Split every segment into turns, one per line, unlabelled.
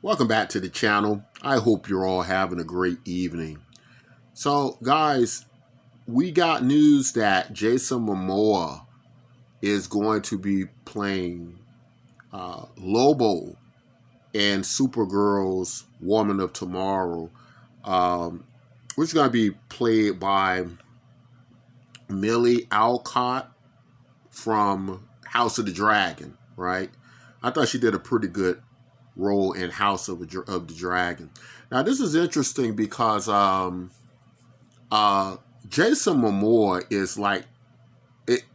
Welcome back to the channel. I hope you're all having a great evening. So, guys, we got news that Jason Momoa is going to be playing Lobo in Supergirl's Woman of Tomorrow, um, which is going to be played by Millie Alcott from House of the Dragon, right? I thought she did a pretty good role in House of the Dragon. Now, this is interesting because uh, Jason Momoa is like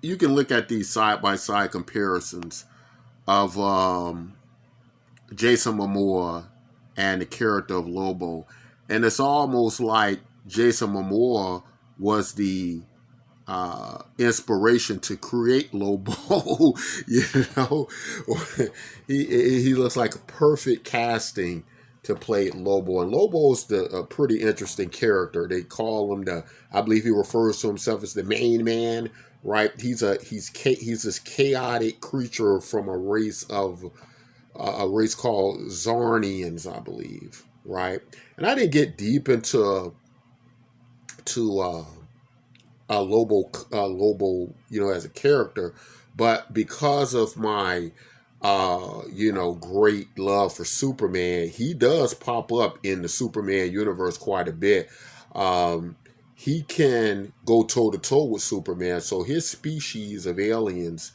you can look at these side by side comparisons of Jason Momoa and the character of Lobo, and it's almost like Jason Momoa was the inspiration to create Lobo. you know, he looks like a perfect casting to play Lobo, and Lobo's a pretty interesting character. They call him I believe he refers to himself as the main man. Right? He's this chaotic creature from a race called Zarnians, I believe. Right? And I didn't get deep into to Lobo, as a character, but because of my, great love for Superman, he does pop up in the Superman universe quite a bit. He can go toe to toe with Superman, so his species of aliens,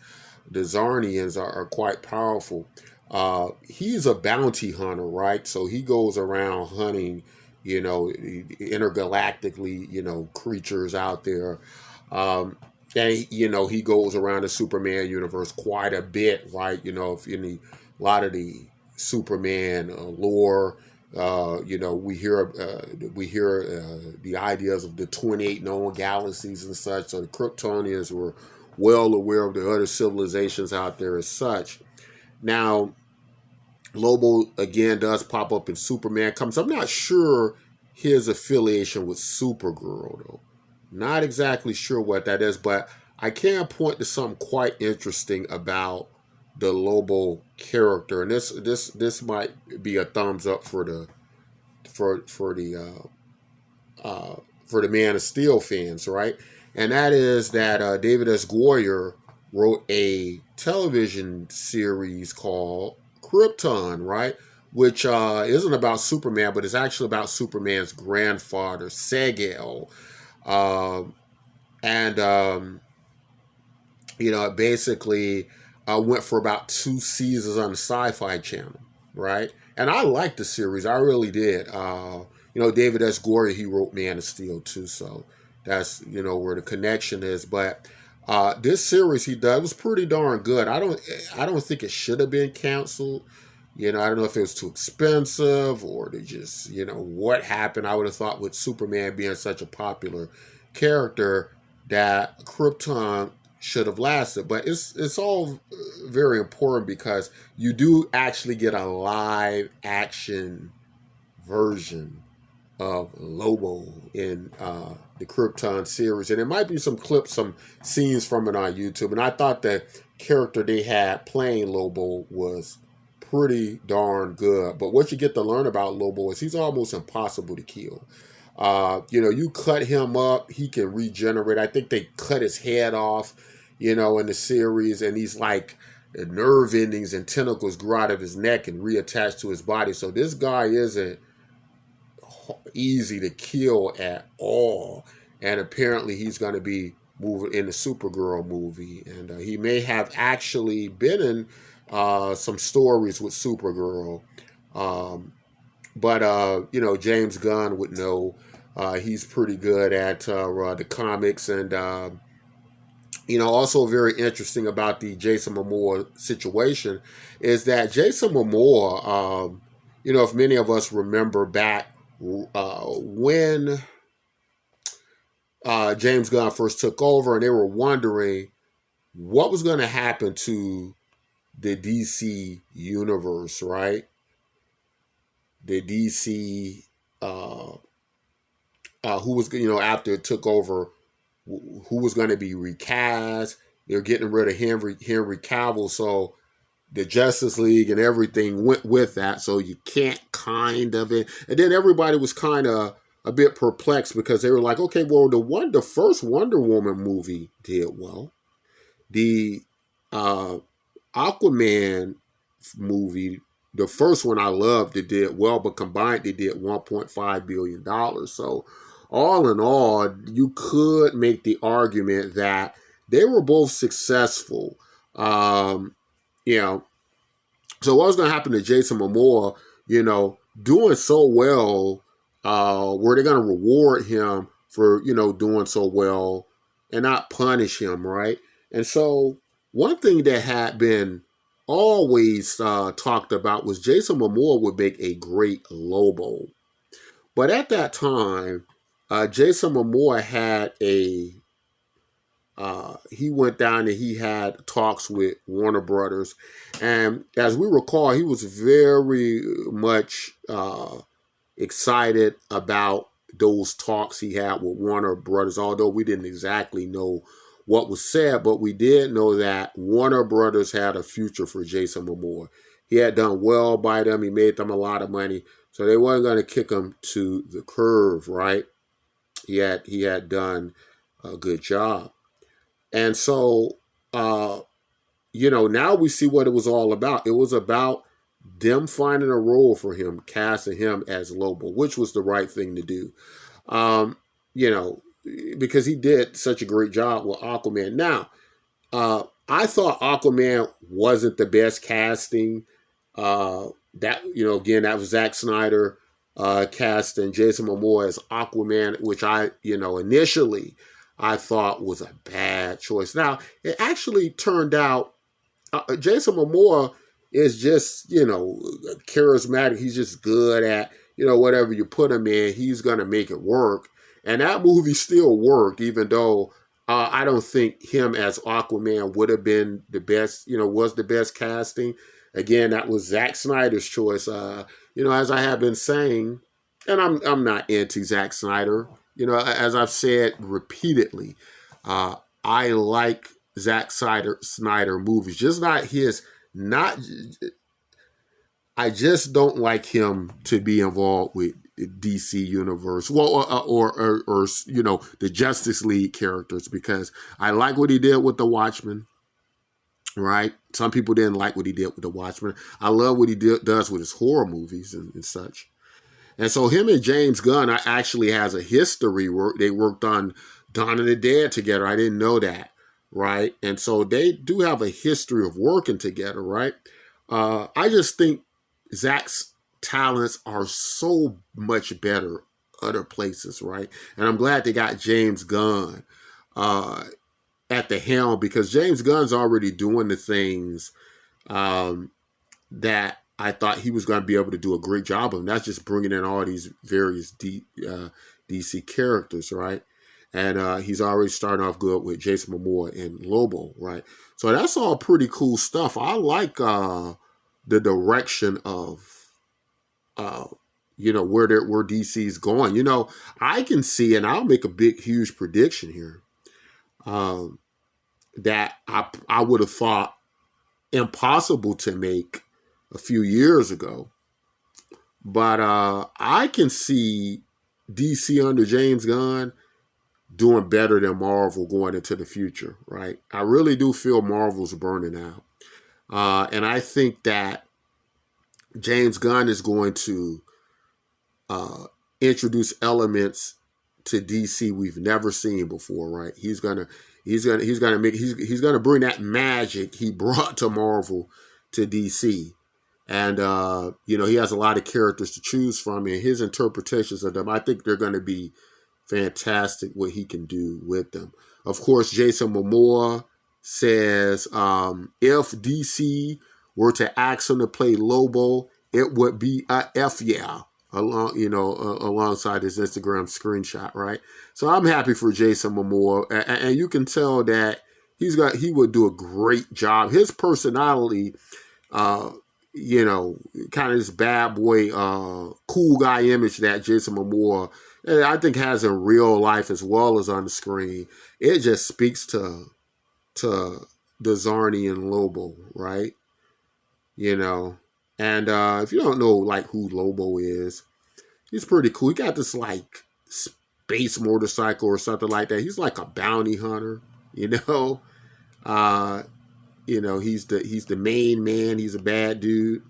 the Zarnians, are quite powerful. He's a bounty hunter, right? So he goes around hunting, intergalactically, creatures out there. Um, and he goes around the Superman universe quite a bit, right? If any a lot of the Superman lore, we hear the ideas of the 28 known galaxies and such. So the Kryptonians were well aware of the other civilizations out there as such. Now, Lobo again does pop up in Superman comes. I'm not sure his affiliation with Supergirl though. Not exactly sure what that is, but I can point to something quite interesting about the Lobo character, and this might be a thumbs up for the for the for the Man of Steel fans, right? And that is that David S. Goyer wrote a television series called Krypton, right? Which isn't about Superman, but it's actually about Superman's grandfather, Segel. Um, and it basically went for about 2 seasons on the Sci-Fi Channel, right? And I liked the series, I really did. David S. Goyer, he wrote Man of Steel too, so that's where the connection is. But this series he did was pretty darn good. I don't think it should have been canceled. I don't know if it was too expensive or they just, what happened. I would have thought with Superman being such a popular character that Krypton should have lasted. But it's all very important because you do actually get a live action version of Lobo in the Krypton series. And there might be some clips, some scenes from it on YouTube. And I thought the character they had playing Lobo was pretty darn good. But what you get to learn about Lobo is he's almost impossible to kill. You cut him up, he can regenerate. I think they cut his head off, in the series, and he's like the nerve endings and tentacles grow out of his neck and reattach to his body. So this guy isn't easy to kill at all. And apparently he's going to be moving in the Supergirl movie, and he may have actually been in some stories with Supergirl. But James Gunn would know. He's pretty good at the comics, and also very interesting about the Jason Momoa situation is that Jason Momoa, if many of us remember back when James Gunn first took over, and they were wondering what was going to happen to the DC universe, right? The DC, who was, after it took over, who was going to be recast. They're getting rid of Henry Cavill, so the Justice League and everything went with that, so you can't kind of it. And then everybody was kind of a bit perplexed because they were like, okay, well, the first Wonder Woman movie did well. The uh, Aquaman movie, the first one I loved, it did well, but combined they did $1.5 billion. So all in all, you could make the argument that they were both successful. Um, you know, so what was going to happen to Jason Momoa? Doing so well, were they going to reward him for doing so well and not punish him, right? And so one thing that had been always talked about was Jason Momoa would make a great Lobo, but at that time, Jason Momoa had he went down and he had talks with Warner Brothers. And as we recall, he was very much excited about those talks he had with Warner Brothers, although we didn't exactly know what was said, but we did know that Warner Brothers had a future for Jason Momoa. He had done well by them. He made them a lot of money. So they weren't going to kick him to the curve, right? He had done a good job. And so, now we see what it was all about. It was about them finding a role for him, casting him as Lobo, which was the right thing to do. Um, you know, because he did such a great job with Aquaman. Now, I thought Aquaman wasn't the best casting. Again, that was Zack Snyder casting Jason Momoa as Aquaman, which initially I thought was a bad choice. Now, it actually turned out Jason Momoa is just, charismatic. He's just good at, whatever you put him in, he's going to make it work. And that movie still worked, even though I don't think him as Aquaman would have been the best, was the best casting. Again, that was Zack Snyder's choice. As I have been saying, and I'm not anti Zack Snyder. As I've said repeatedly, I like Zack Snyder movies, just not his. Not, I just don't like him to be involved with the DC universe, well, or the Justice League characters, because I like what he did with the Watchmen. Right? Some people didn't like what he did with the Watchmen. I love what he does with his horror movies and such. And so him and James Gunn actually has a history where they worked on Dawn of the Dead together. I didn't know that, right? And so they do have a history of working together, right? I just think Zach's talents are so much better other places, right? And I'm glad they got James Gunn at the helm, because James Gunn's already doing the things that I thought he was going to be able to do a great job of. And that's just bringing in all these various DC characters, right? And he's already starting off good with Jason Momoa and Lobo, right? So that's all pretty cool stuff. I like the direction of where DC's going. I can see, and I'll make a big, huge prediction here, that I would have thought impossible to make a few years ago. But I can see DC under James Gunn doing better than Marvel going into the future, right? I really do feel Marvel's burning out. And I think that James Gunn is going to introduce elements to DC we've never seen before, right? He's gonna bring that magic he brought to Marvel to DC. And he has a lot of characters to choose from, and his interpretations of them, I think they're going to be fantastic what he can do with them. Of course, Jason Momoa says if DC were to ask him to play Lobo, it would be a F yeah, alongside his Instagram screenshot, right? So I'm happy for Jason Momoa, and you can tell that he would do a great job. His personality, kind of this bad boy, cool guy image that Jason Momoa, I think, has in real life as well as on the screen. It just speaks to the Zarni and Lobo, right? you know. And if you don't know like who Lobo is, he's pretty cool. He got this like space motorcycle or something like that. He's like a bounty hunter, you know. Uh, he's the main man. He's a bad dude,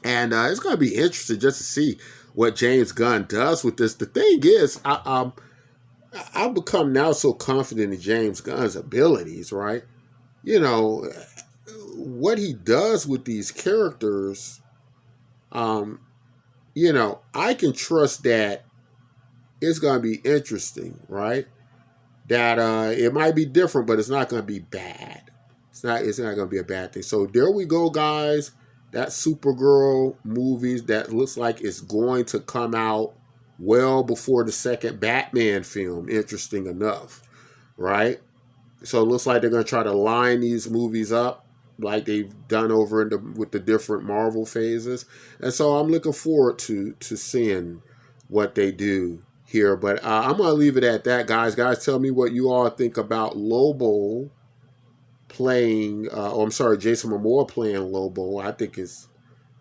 and it's gonna be interesting just to see what James Gunn does with this. The thing is, I've become now so confident in James Gunn's abilities, right? You know, what he does with these characters, um, I can trust that it's going to be interesting, right? That it might be different, but it's not going to be bad. It's not going to be a bad thing. So there we go, guys. That Supergirl movies that looks like it's going to come out well before the second Batman film. Interesting enough, right? So it looks like they're going to try to line these movies up like they've done over with the different Marvel phases. And so I'm looking forward to seeing what they do here. But I'm going to leave it at that, guys. Guys, tell me what you all think about Lobo playing, I'm sorry, Jason Momoa playing Lobo. I think it's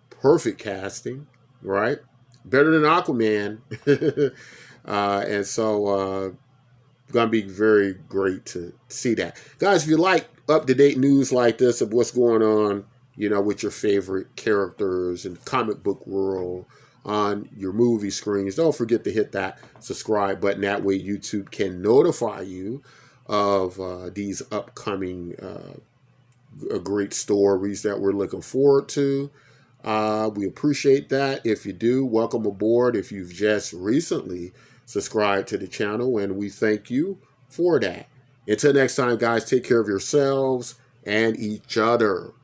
perfect casting, right? Better than Aquaman. And so going to be very great to see that. Guys, if you like up-to-date news like this of what's going on, with your favorite characters in the comic book world on your movie screens, don't forget to hit that subscribe button. That way YouTube can notify you of these upcoming great stories that we're looking forward to. We appreciate that. If you do, welcome aboard if you've just recently subscribed to the channel, and we thank you for that. Until next time, guys, take care of yourselves and each other.